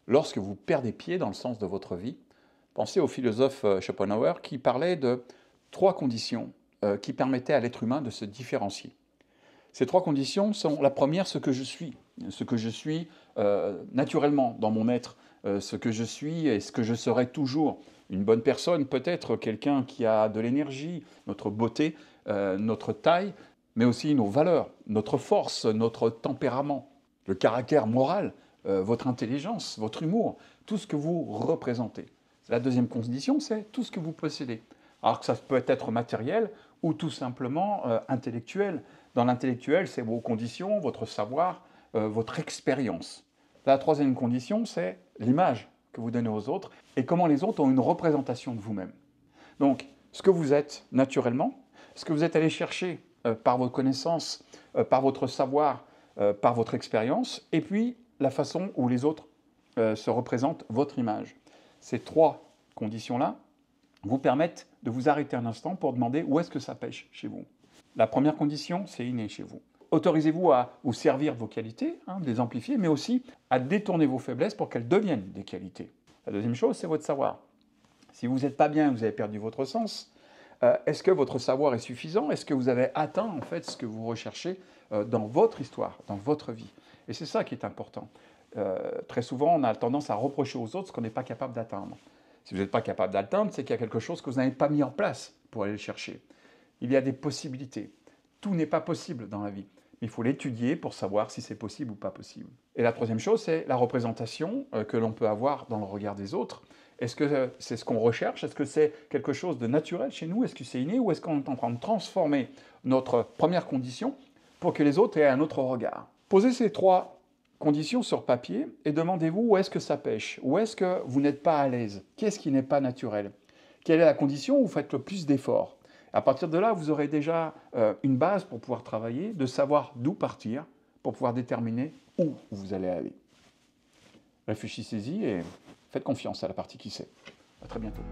lorsque vous perdez pied dans le sens de votre vie. Pensez au philosophe Schopenhauer qui parlait de 3 conditions qui permettaient à l'être humain de se différencier. Ces 3 conditions sont la première, ce que je suis naturellement dans mon être, ce que je suis et ce que je serai toujours. Une bonne personne, peut-être quelqu'un qui a de l'énergie, notre beauté, notre taille, mais aussi nos valeurs, notre force, notre tempérament, le caractère moral, votre intelligence, votre humour, tout ce que vous représentez. La deuxième condition, c'est tout ce que vous possédez. Alors que ça peut être matériel ou tout simplement intellectuel. Dans l'intellectuel, c'est vos conditions, votre savoir, votre expérience. La troisième condition, c'est l'image que vous donnez aux autres et comment les autres ont une représentation de vous-même. Donc, ce que vous êtes naturellement, ce que vous êtes allé chercher par vos connaissances, par votre savoir, par votre expérience, et puis la façon où les autres se représentent votre image. Ces 3 conditions-là vous permettent de vous arrêter un instant pour demander où est-ce que ça pêche chez vous. La première condition, c'est inné chez vous. Autorisez-vous à vous servir de vos qualités, de les amplifier, mais aussi à détourner vos faiblesses pour qu'elles deviennent des qualités. La deuxième chose, c'est votre savoir. Si vous n'êtes pas bien, vous avez perdu votre sens, est-ce que votre savoir est suffisant? Est-ce que vous avez atteint en fait ce que vous recherchez dans votre histoire, dans votre vie? Et c'est ça qui est important. Très souvent, on a tendance à reprocher aux autres ce qu'on n'est pas capable d'atteindre. Si vous n'êtes pas capable d'atteindre, c'est qu'il y a quelque chose que vous n'avez pas mis en place pour aller le chercher. Il y a des possibilités. Tout n'est pas possible dans la vie. Mais il faut l'étudier pour savoir si c'est possible ou pas possible. Et la troisième chose, c'est la représentation que l'on peut avoir dans le regard des autres. Est-ce que c'est ce qu'on recherche? Est-ce que c'est quelque chose de naturel chez nous? Est-ce que c'est inné? Ou est-ce qu'on est en train de transformer notre première condition pour que les autres aient un autre regard? Posez ces 3 conditions sur papier et demandez-vous où est-ce que ça pêche? Où est-ce que vous n'êtes pas à l'aise? Qu'est-ce qui n'est pas naturel? Quelle est la condition où vous faites le plus d'efforts? À partir de là, vous aurez déjà une base pour pouvoir travailler, de savoir d'où partir, pour pouvoir déterminer où vous allez aller. Réfléchissez-y et faites confiance à la partie qui sait. À très bientôt.